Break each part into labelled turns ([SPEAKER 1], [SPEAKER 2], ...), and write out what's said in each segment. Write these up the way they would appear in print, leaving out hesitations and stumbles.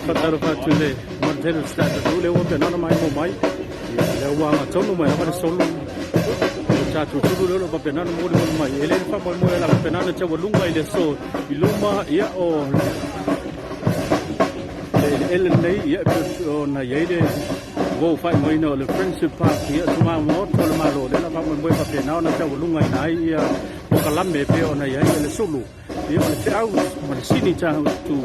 [SPEAKER 1] Fataro fatule martelo stata dule o pe nana mai mo mai le wa tono mai ba solo chato tudo lo pe nana mo mai ele fa mo la pe nana che walunga ile so iluma ia o ele nei ia na yede go fai mo ino le friendship park ia tuma mo tolo malo le la fa mo pa pe nana che walunga nai ia o kalambe pe ona ia ile Sulu ia le au ma sini cha tu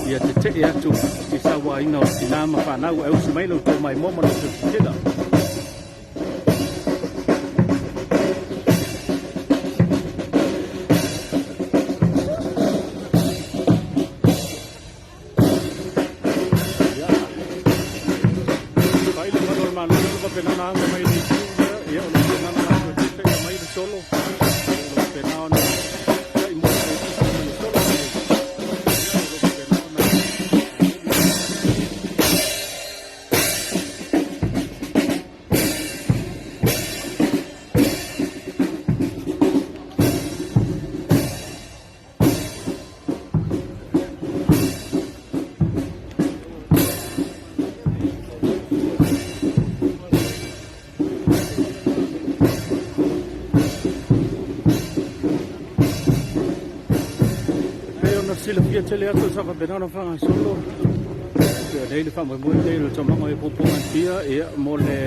[SPEAKER 1] ia te ia tu i sawa ino sinama fa na au smailo to mai mo mo te tela Filemu tele atu sa ka benana fa solo dei le fa mo dei lo tama mo po po tia e mo le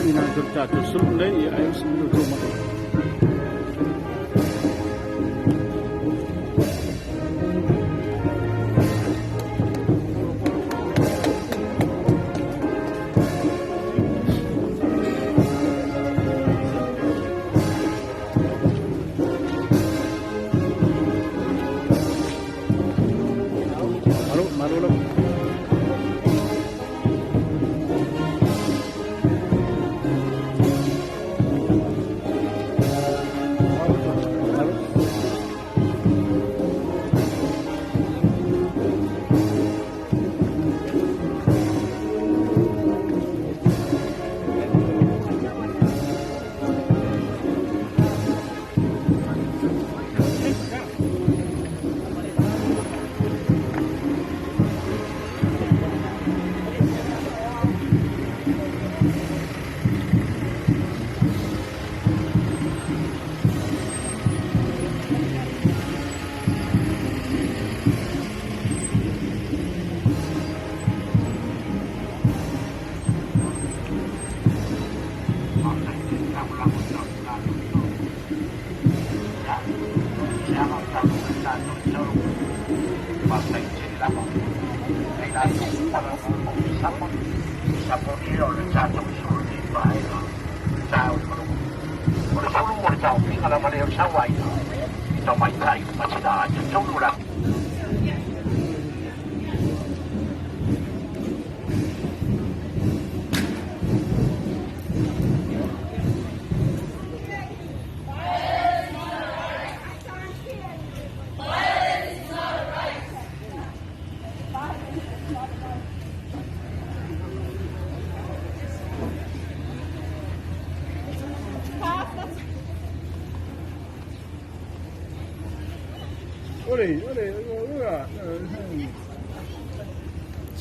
[SPEAKER 1] ina dorta to sulu le e ai sulu to mo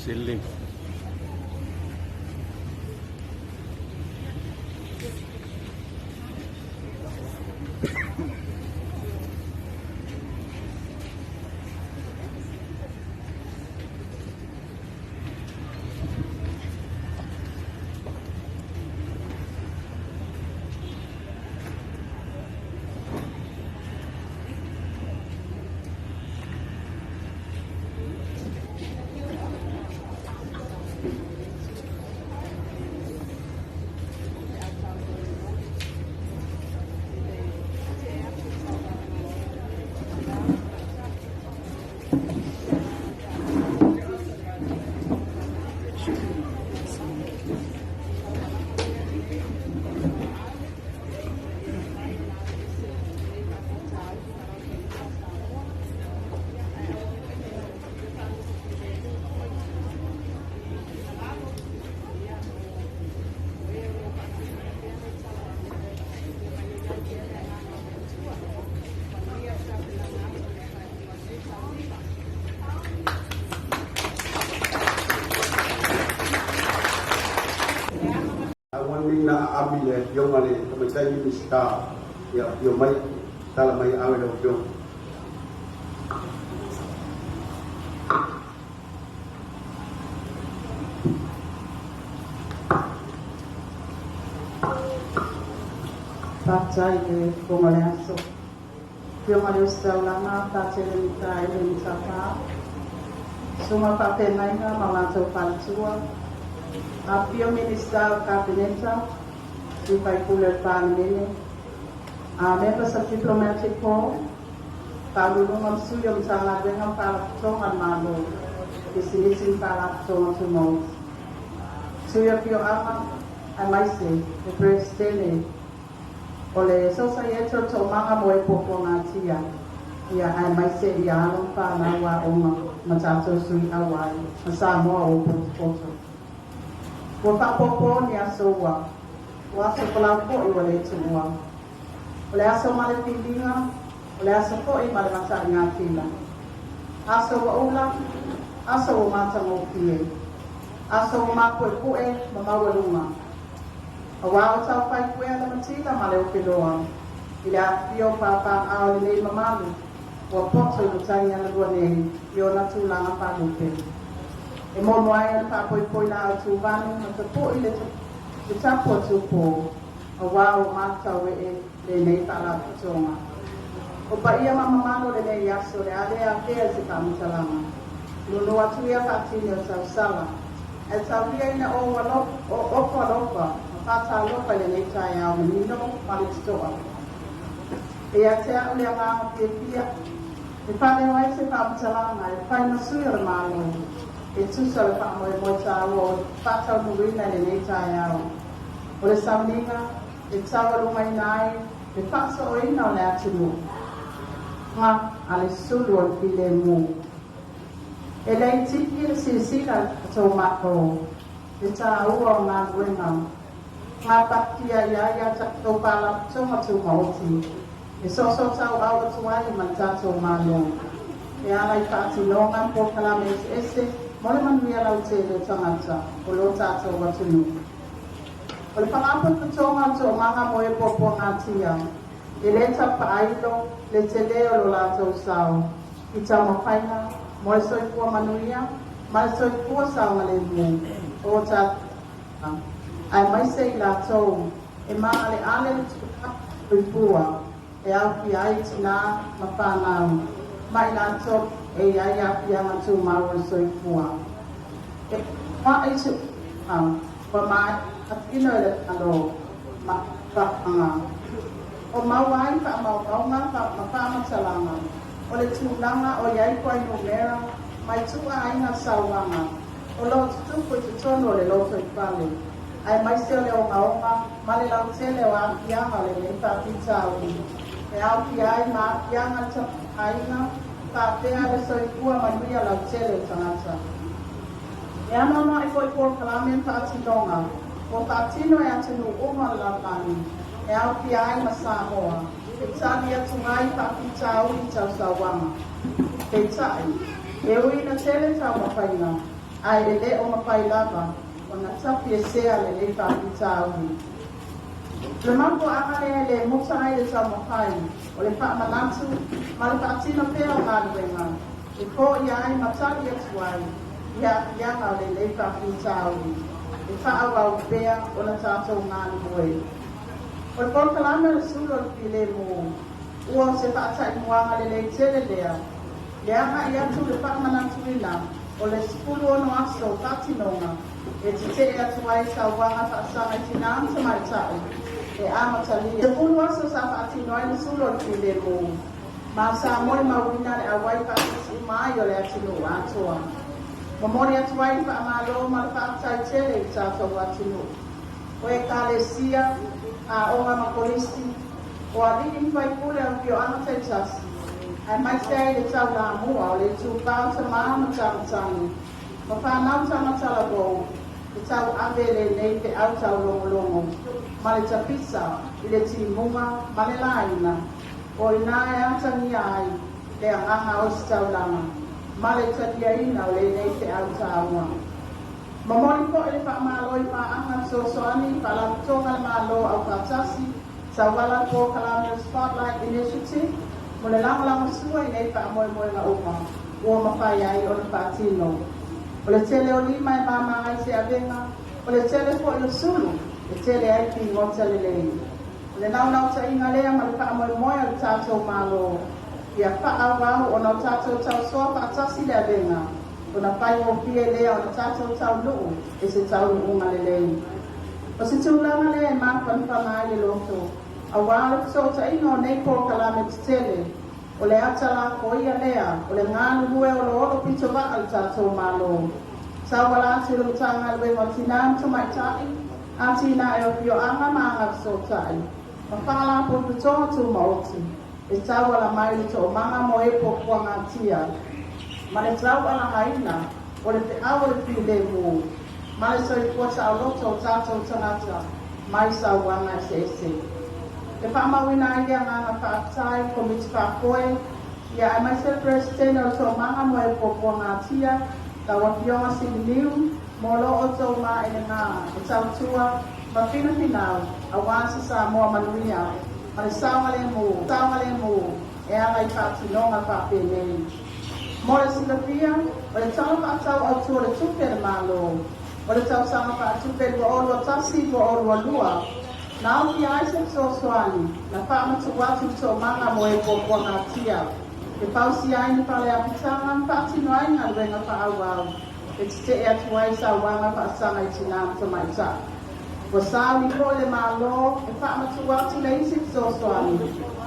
[SPEAKER 1] Silly.
[SPEAKER 2] piong male kami sai ni sta ya piong mai tala mai awe do piong
[SPEAKER 3] Patsai ke Komaleaso. Piomale Saulanga, Patsai Kai Tapa. Suma Papenanga, Malato Paltua. A Pio Minister Cabineta, if I pull a family. Members of diplomatic corps, Palulum Suyum Salabenga Palatong and Malo, is missing Palatong to most. Suya Pio Ama, I might say, the President. Ole society to mga boy po ngatia ya ay may se ya long pa na wa uma matato sui awai Samoa o po po po ni SOA wa so pala po i wale tumwa ole aso male pilinga ole aso po i male mata ngatila aso wa ula aso mata mo pie aso ma po e mama waluma Awal tau pai kue ala matila maleo keloa. Ila pio papa au le mamalu. Wa poto mutanya na dua nei. Pio na tula na palupe. E mo moai na papo i poi na au tuvanu. Na tapo i le tapo tupo. Awal mata we le nei pala putonga. O pa ia mamamalo le nei yaso le ale a kea se kamutalama. Lulu atu ia patini o sausala. E tawia ina o walo o opa lopa. Pata lopa le nei tai au menino palistoa. E a te au le anga pia pia. E pale wai se pāptalanga e pai masui o malo. E tusa le pā moe moe tā o pata nuina le nei tai au. O le Sauniga, e tawa lumai nai, e pasa o ina o le atinu. Nga ale Sulu o Filemu. E lei tiki le sirisira tō mako. E tā ua o ngā luenga. Ngā pakia ia tō pala tonga tō maoti. E so tau awa tuai man tato malo. E ala i pati longa po kalame ese, mole manuia lau te le tangata, o lo tato watunu. O le pangapa kutonga tō manga moe popo ngatia. E le ta faai'u, le te leo lo lato sao. I ta mapaina, moe soifua manuia, ma soifua sao ngale mu. O ta ai mai se la tau e ma ale le pua e au ki ai tina ma pana mai la tau e ai a ki ama tu ma o so i pua e ma e su pa ma atino le alo ma pa o ma wai pa ma o ma pa salama o le tulanga o iai ko ai no mera mai tu ai na SAUAGA o lo tu ko tu tono le lo so i pale ai mai se le o ngaonga male lau tele o apianga le nei papita o e au ki ai ma apianga ta aina papea le soifua manuia lau tele o tangata e amama i koi por kalamen patinonga o patino e atinu uma la pani e au ki ai ma Samoa e tani atu ngai papita o i tau SAUAGA e tai e ui na tele tau mapaina ai le o mapai lava ona tapi e sea le le whakita aui. Le mampo akare le muta ai le tau mapai, o le whaamanatu, ma le whaatino pēo ngā luenga. E ko ia ai matari atu ai, ia ianga o le le whakita aui. E whaawau pēa o na tātou ngā luenga. O le polkalame le Sulu o Filemu, ua se whaatai muanga le le tele lea. Le anga i atu le whaamanatu ina, o le sepulu ono aso patinonga, e te te atu ai SAUAGA whaasanga tina anta mai tau, e amatali. Te pulu aso sa whaatino ai le Sulu o Filemu, ma sa moe mawina le awai whaatisi mai o le atino atoa. Mamori atu ai whaamalo ma le whaatai tele i tātou atino. O e kālesia a onga makolisi, o a lini whai pule au pio anatai tasi. Ai mai sei le tau la mua o le tūpau ta māma tamatani. Ma whanau tamatala gou, le tau awele nei te au tau longolongo. Ma le tapisa i le timunga, ma le laina. O ina e atani ai, le anganga o si tau lama. Ma le tatia ina o le nei te au taua. Mamoni po ele whaamalo i whaanga sosoani, whaalatonga malo au whaatasi, SAUAGA po Kalami Spotlight Initiative, mo le lango sua i nei whaamoe ngā uma, ua mawhai ai o le whaatino. O le tele o lima e mama ai se avenga, o le tele po i le Sulu, le tele ai ki ngota le lei. O le nau ta inga lea ma le whaamoe le tātou malo, ia whaawau o nau tātou tau soa whaatasi le avenga, o na pai o pia lea o na tātou tau nuu, e se tau unga le lei. O se tūlanga lea e māwhanwhana ai le loto, a wāle so ta inga o nei po Kalami tele, o le atala ko ia lea, o le ngānu hue o lo oro pito wa al tātou malo. SAUAGA ati lo tanga le wa tina to mai tai, ati na e o pio anga maanga so tai. Ma whala po pito tu maoti, e SAUAGA mai le to manga mo e po kuanga tia. Ma le SAUAGA haina, o le te awa le Filemu, ma le so i kuasa o loto tātou tanata, mai SAUAGA se. E whaamawina ai ea ngā whaatai, komiti whaakoe, ia ai mai se presidente o tō manga mo e pōpua ngā tia, ta wapionga Filemu, mo lo o tō mā e ngā, e tautua, ma whina a wāsa Samoa manuia, ma le saunga le mu, e anga i whaatinonga whaapenei. Mo le silapia, o le tau whaatau au tua le tupe le malo, o le tau sanga whaatupe lua orua tasi, lua orua lua, na o ki aise sosoani, na whaamatu watu tō manga mo e pōpua ngā tia. E pausi ai ni pale apitanga, mpatino ai ngā ruenga whaauau. E te e atu ai SAUAGA whaasanga i tina mta mai ta. Wa sāu ni ko le mālo, e whaamatu watu le isi sosoani.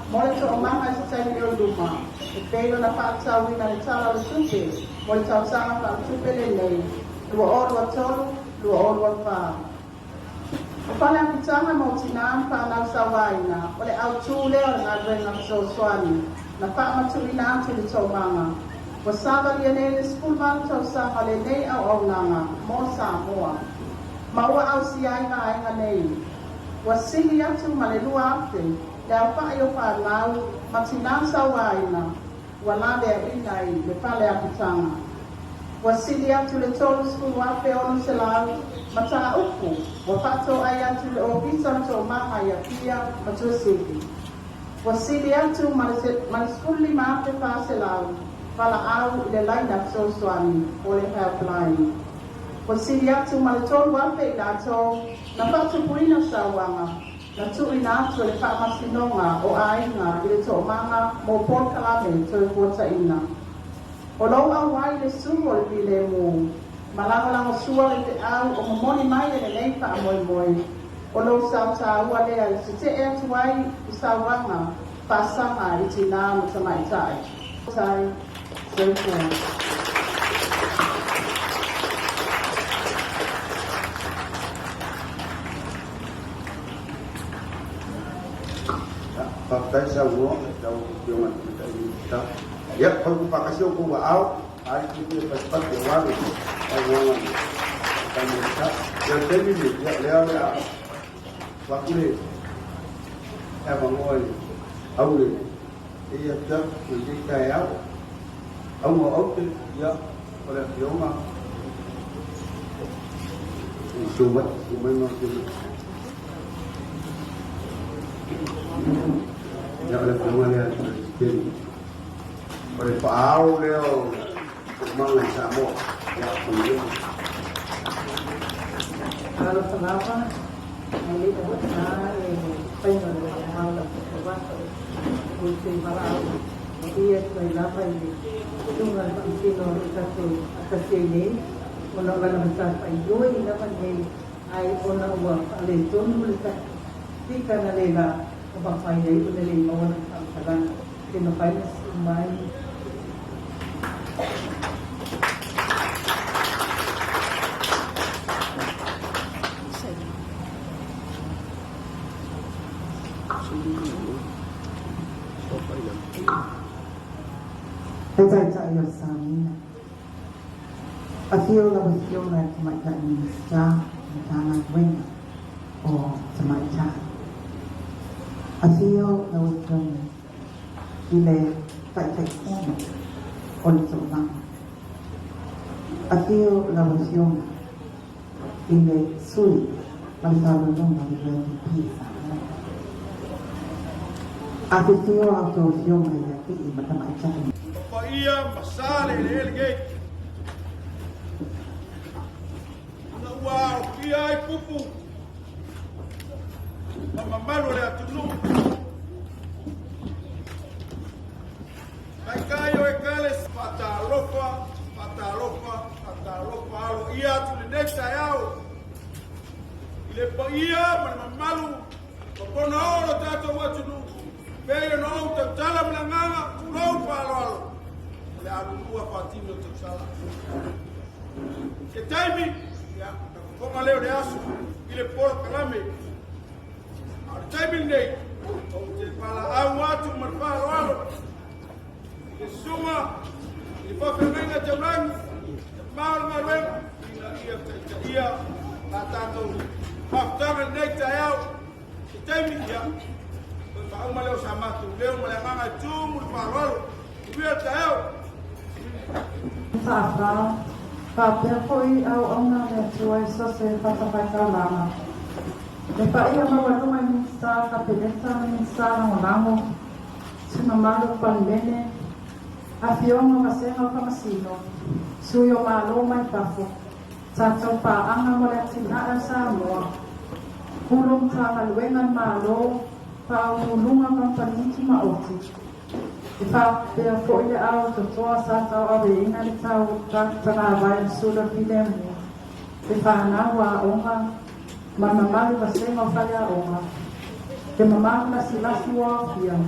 [SPEAKER 3] Mo le tō manga i te taimi o luma. E peilo na whaatau ina le tala le tupe, mo le tau sanga whaatupe le nei. Lua orua tolu, lua orua whaa. O pale apitanga mo tina whanau sawaina, o le au tū leo ngā ruenga sosoani, na whaamatu ina atu le tō manga. Wa sāwa lia nei le school man tau sanga le nei au nanga, mo Samoa. Ma ua au si ainga ainga nei. Wa sili atu ma le lua ate, le au whaai o whanau, ma tina sawaina, wa la lea inai le pale apitanga. Wa sili atu le tolu school wape ono se lau, ma tanga upu, wa whato ai atu le ofisa tō maha ia pia, ma tua sili. Wa sili atu ma le school lima ape whaase lau, whala au i le laina sosoani, o le helpline. Wa sili atu ma le tolu wape i lato, na whatu puina SAUAGA, na tui na atu le whaamasinonga o ainga i le tō manga mo Port Kalami tō e kuota ina. O lau au wai le sumo le Filemu, malango sua le te au o momoni mai le nei whaamoemoe. O lau sau tāua lea i se te ea tuai i SAUAGA, whaasanga i tina mo tamaitai. Tai, SETV.
[SPEAKER 2] Papai SAUAGA, tau piongan kita ini. Ya, kalau pakai siapa gua out, hari itu cepat keluar itu. Ayuan, kami kita yang tadi ni, ya, waktu ni, bangun, awal, ia dah nanti kaya, awal tu, ya, oleh piongan, cuma masih, ya oleh piongan ya, jadi. Oleh faai'u leo kumanga Samoa ya kuyo.
[SPEAKER 3] Kalau kenapa? Ini buat pengen hal buat kunci faai'u. Dia kenapa ini? Tunggal pangkino satu ini, orang besar faai'u ini dapat ni. Ai orang buat alentun mereka. Jika nalela apa faai'u itu dari orang sampai kena faai'u mai. FAAITIITIA Sauniga. Afio la wasiona Taamilosaga Acknowledgments o Taamilosaga. Afio la wasiona ile faai'itiitia o le SOO. Afio la wasiona ile Sulu palitalolonga ile pisa apitio autofioma ya ki matamacha
[SPEAKER 2] Paia masale lelge na wow kia pupu mama malo le atunu kayo ekales patalofa alo ia tu le nexa yao ile paia mama malu kono oro tato watunu veio no tala mlanganga no palo le alua fatino tsala que time ya como leo de asu ile por kalame al time day o te pala awatu marfalo alo que suma e fa fermenga jamang mal marwen ia la tanto after the next day que time ya Pau maleo sama tu leo malanga chumul parol biar tahu
[SPEAKER 3] Tata pa foi au ona le tuai so se pata lama le pa ia ma mai minsta ka peleta minsta no lamo sima malo pandene a fiongo ka senga ka masino suyo malo mai pafo tata pa anga mo le tina Samoa kulong ta kalwengan malo pa ulunga kampaniti maoti fa pe foi au to toa sa ta ave ina le tau tana vai Sulu Filemu fa na wa onga mama malu basenga faya onga te mama na silasi wa pia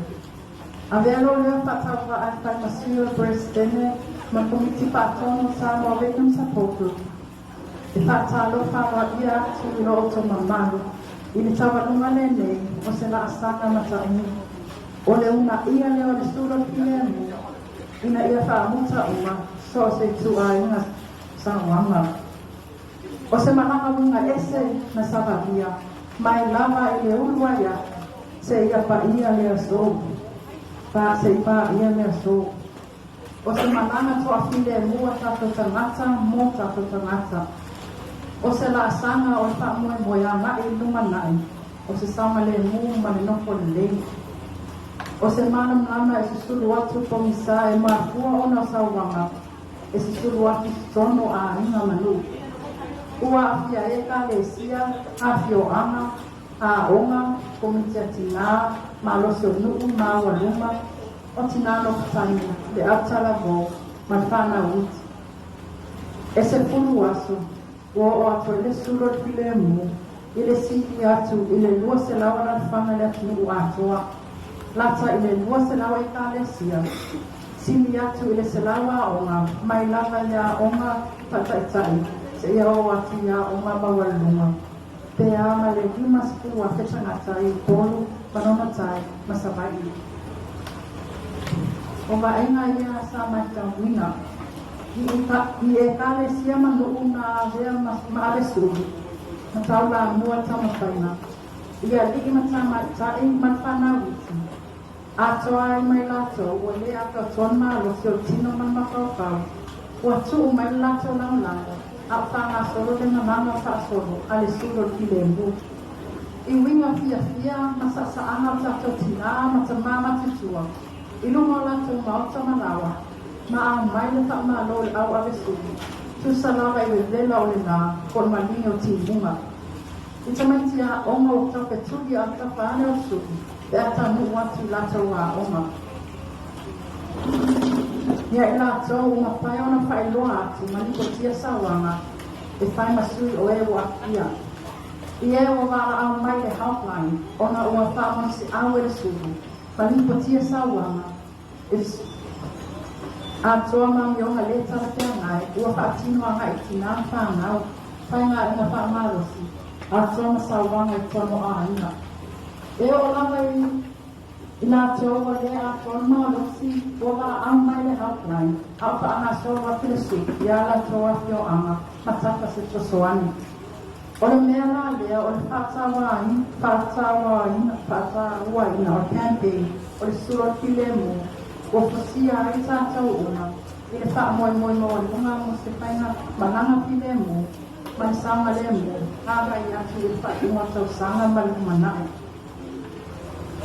[SPEAKER 3] ave lo le pata wa alta masio presidente ma komiti patono sa mo vetum sapoto fa ta lo fa wa ia tu lo to mama ini tawa lungalene o se la asana mataini o le una ia le o le Sulu Filemu ina ia fa muta uma so se tu ainga SAUAGA o se mananga bunga ese na sabavia mai lava ile ulwa ya se ia pa ia le SOO pa se pa ia le SOO o se mananga to a Filemu ta to tangata mo ta to tangata o se la sanga o pa mo ya ma e luma nai o se sama le mu ma no ko le o se mana mama e se Sulu watu komisa e ma fu ona SAUAGA e se Sulu watu tono a ina manu ua afia e ka le sia afio anga a onga komiti tina ma lo so nu ma wa luma o tina no tani de atala bo ma fana ut e se fulu waso o ato le Sulu Filemu ile siti atu ile lua se lawa na fanga le atu atoa lata ile lua se lawa i ka le sia simi atu ile se lawa onga mai lava ya onga pataitai se ia o atu ya onga bawalunga pe ama le lima siku wa fecha ngatai polu panona tai masabai o va enga ia sa mai tawina i e kale sia manu una vea maare Sulu na taula mua tama whaina ia liki matama tai matwhana witi atoa ai mai lato ua le aka tona lo fio tino man mawhawhau ua tuu mai lato laulanga a whanga solo le mamama wha solo ale Sulu Filemu i winga fia masasa anga tato tina matamama tutua i lunga lato mauta malawa ma mai le fa ma lo au ave Sulu tu salava i le la o le na por malinho timunga i tamatia onga o ta petuli a ta fane o Sulu e ata nu watu lato wa onga ia i lato uma pai ona fai loa atu mani ko tia SAUAGA e fai masui o e wa ia i e o wala au mai le helpline ona ua fa monsi au e Sulu mani ko tia SAUAGA a toa mami o nga leta la te ngai ua whaatino a ngai tina whanau whai ngā ina whaamarosi a toa ma SAUAGA i tono a ina e o langa i nā te owa le a toa marosi ua wala au mai le helpline a o whaanga soa ki le Sulu i ala toa fio anga mataka se tosoani o le mea la lea o le whaatawa ina o campaign o le Sulu Filemu o fosia ai tātou una i le wha moi mo lunga mo se whainga mananga Filemu Mansama lemu, haba ya tulipa imoto sanga malumanai.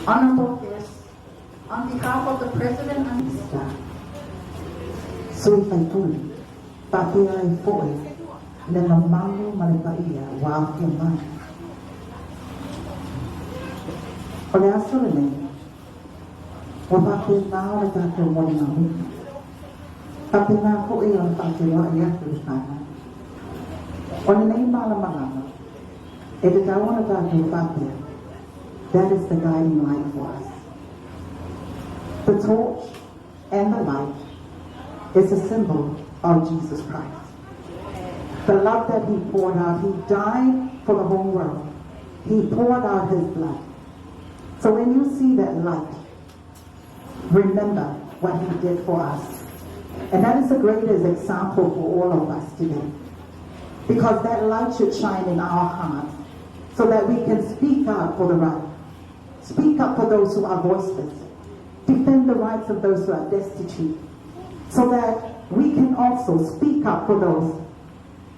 [SPEAKER 3] Honorable guests, on behalf of the President and the staff,
[SPEAKER 4] Sui faai'u, papia e foi, le na malu malipaia wa ke mai. O le aso le nei, o pape nao le tātou moni na hui. Pape nā ko e on pape loa i atu le whana. O le nei mala malama, e te tau ana tātou pape, that is the guiding light for us. The torch and the light is a symbol of Jesus Christ. The love that he poured out, he died for the whole world. He poured out his blood. So when you see that light, remember what he did for us. And that is the greatest example for all of us today. Because that light should shine in our hearts so that we can speak out for the right. Speak up for those who are voiceless. Defend the rights of those who are destitute. So that we can also speak up for those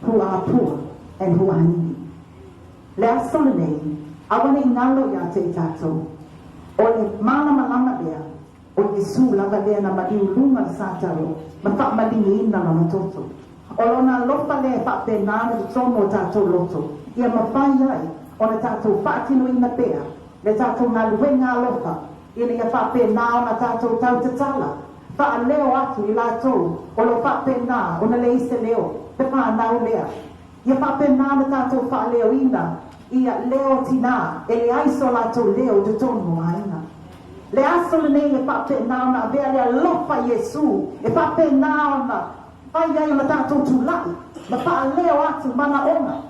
[SPEAKER 4] who are poor and who are needy. Last Sunday, I want to nalo ya te tato. O le malama lama dea, o Yesu lava dea na madiulunga sataro, mata madingi ina na matoto. O lona lofa le pape nana di tomo tato loto. Ia mawhaiai, o na tato whaatino ina pea, le tato na luenga lofa, ina ia pape nao na tato tau tatala. Wha leo atu i lato, o lo pape na, o na leise leo, te wha nao lea. Ia pape na na tato wha leo ina, ia leo tina, e le aiso lato leo de tono aina. Le aso le nei e pape nao na vea lea lofa Yesu, e pape nao na, ai ai ma tato tulai, ma pa leo atu mana ona.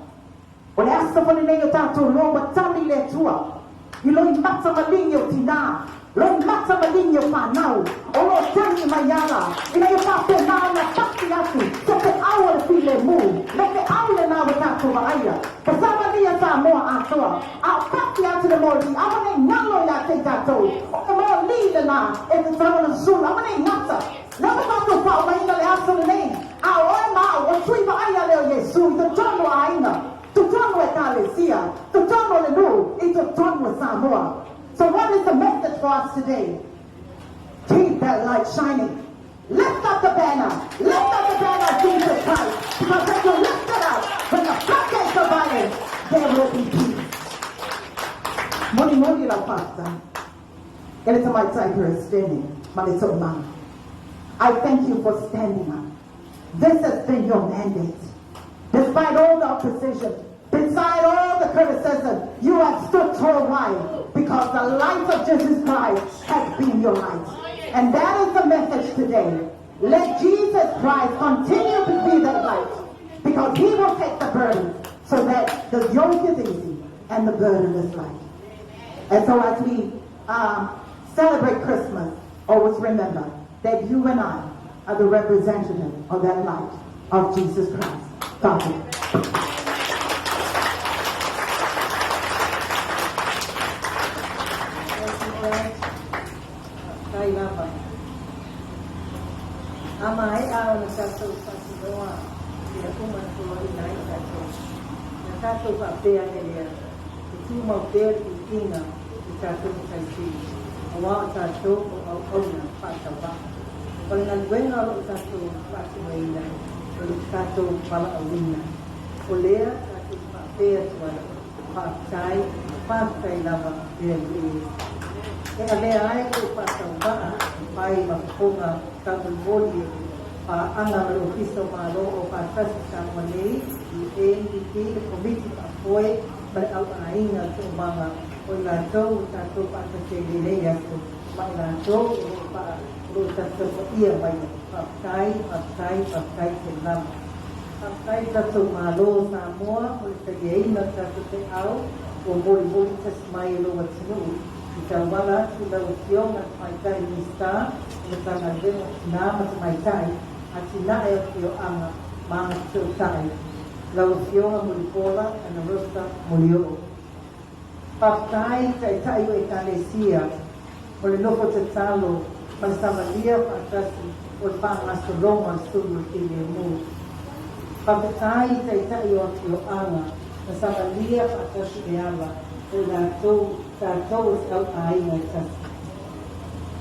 [SPEAKER 4] O le aso le nei e tato lo ma tali le tua, i lo i mata maligno tina, lo i mata maligno panau, o lo tani mayala, i nei e pape nao na pati atu, se te aua le Filemu, le te aule nao e tato vaaya, pasama lia Samoa atoa, a pati atu le moli, awane ngalo ya te tato, o le moli le na, e te Taamilosaga, awane ngata, lama tato pa o maina le aso le nei, a oe mao, o tui vaaya leo Yesu, i te tono aina, tu tono e kalesia, tu tono le nu, i tu tono e Samoa. So what is the message for us today? Keep that light shining. Lift up the banner. Lift up the banner of Jesus Christ. Because when you lift it up, when the floodgates are violent, there will be peace. Moni la pasta. And it's my time here standing. Malito man. I thank you for standing up. This has been your mandate. Despite all the opposition, beside all the criticism, you have stood tall wide because the light of Jesus Christ has been your light. And that is the message today. Let Jesus Christ continue to be that light because he will take the burden so that the yoke is easy and the burden is light. And so as we celebrate Christmas, always remember that you and I are the representative of that light of Jesus Christ. God bless.
[SPEAKER 5] Amai au na tatou whasiloa i a kumatua i nai tatou. Na tatou whapea e lea, i tūmau pēr i tina i tatou taiti. O wā o tatou o au auna whātawa. O le ngā luenga o tatou whasiloa i nai, o le tatou whala awina. O lea tatou whapea tuara, whātai lava lea lea. E a lea ai ko whātawa, mai mapunga kabulboli anga lo piso malo o patas sama nei i NDP komiti pa foi para au ainga to manga o la to tato pa te le ya to mai la to pa lo tato ia mai pa kai te lam pa kai tato malo Samoa o te yeina tato te au o boli tas mai lo watinu Ikaw wala sila usyong at may kay lista Ikaw naging na mas may kay at sinayaw siyo ang mga siyotay lausyong ang mulikola at narosta mulio Pagkay kay tayo ekalesiya muliloko sa talo Pagsamalia patas o pangasulong ang Sulu Filemu Papetai tai o tio anga, na samalia patasu e ala, o la tau au ainga tasi.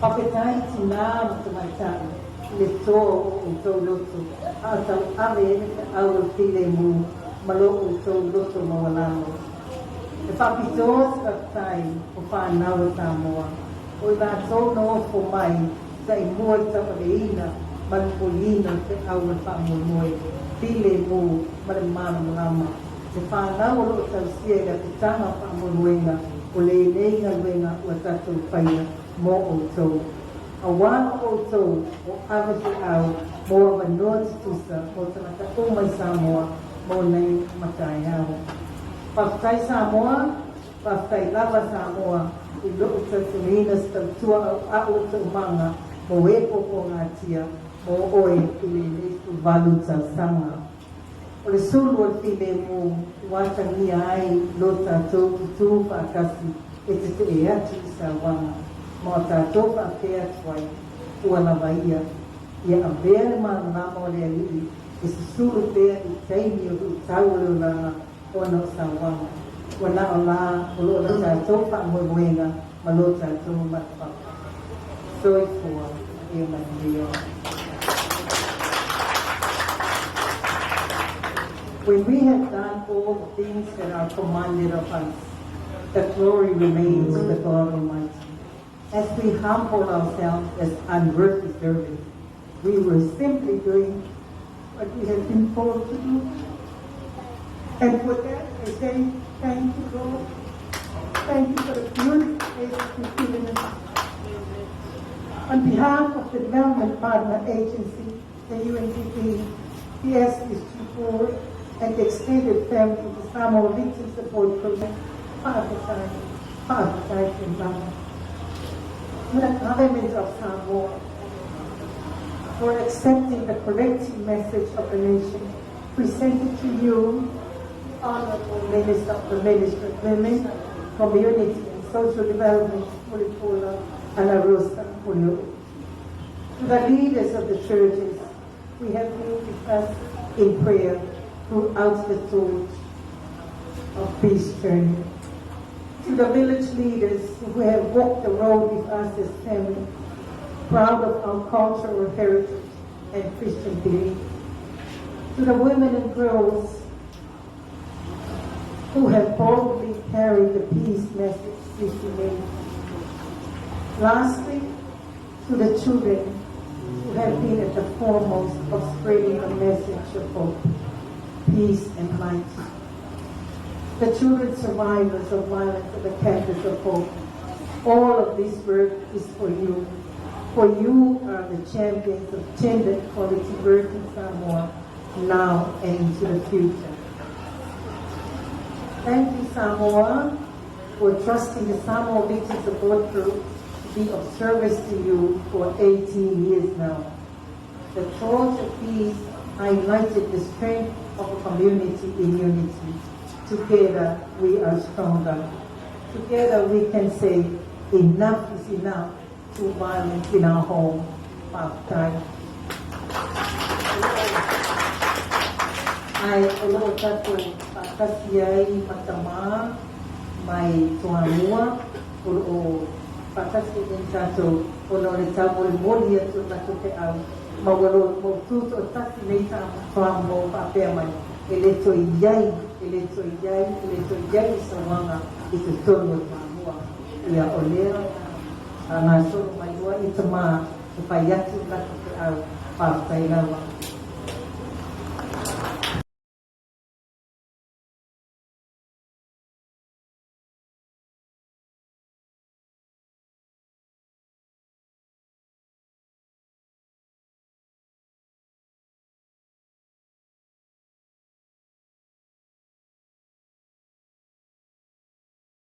[SPEAKER 5] Papetai tina matamaitani, le tō o tau loto, a tau ame au Filemu, malo o tau loto mawalamo. E papitos papetai o whanau Samoa, o la tō no fo mai, sai mua tapareina, Malpolina te au na whamumoe, Filemu, malamama lama. Te whanau o tau siega te tanga whamumoenga, o le leinga luenga o tatou whaia mo o tau. A wana o tau o awate au, mo a manoa tutusa, mo tanaka o mai Samoa, mo nei matai au. Pafutai Samoa, pafutai lava Samoa, i loo tau minas tau tua au tau manga, mo e popo ngatia, mo oe i le valu tau sanga. O le sulu o Filemu, watangi ai lo tātou tutu whakasi e te e atu i SAUAGA. Mo tātou whakea tuai, ua na vaia, ia a bere mana nama o le alii, e se sulu pēr i teimi o tau o leonanga o na SAUAGA. Ua na o la, o lo na tātou whamoemoenga, ma lo tātou matwhaka. Soi fua, e mahirio. When we have done all the things that are commanded of us, the glory remains to the God Almighty. As we humble ourselves as unworthy servants, we were simply doing what we have been called to do. And for that, I say thank you, Lord. Thank you for the beautiful place you've given us. On behalf of the Development Partner Agency, the UNDP, we ask this report and the extended family of the Samoa Victim Support Program, Papetai in Lama. The government of Samoa for accepting the collective message of the nation presented to you, Honorable Minister of the Ministry of Women, Community and Social Development, Pulipula, and Arosa Pulu. To the leaders of the churches, we have been with us in prayer throughout the torch of peace journey. To the village leaders who have walked the road with us as family, proud of our cultural heritage and Christian belief. To the women and girls who have boldly carried the peace message this evening. Lastly, to the children who have been at the foremost of spreading the message of hope, peace and light. The children survivors of violence at the campus of hope. All of this work is for you. For you are the champions of gender equality work in Samoa, now and into the future. Thank you, Samoa, for trusting the Samoa Victim Support Group to be of service to you for 18 years now. The torch of peace highlighted the strength of a community in unity. Together we are stronger. Together we can say enough is enough to violence in our home. Papetai. Ai olo tato pakasiai matama mai tuamua olo pakasi din tato olo le tamo le moli atu tato te au mawalo mo tuto tasi nei ta tuamo papea mai ele to iai SAUAGA itu tono tuamua ia olea ana so mai wa itama supaya tu tato te au Papetai lawa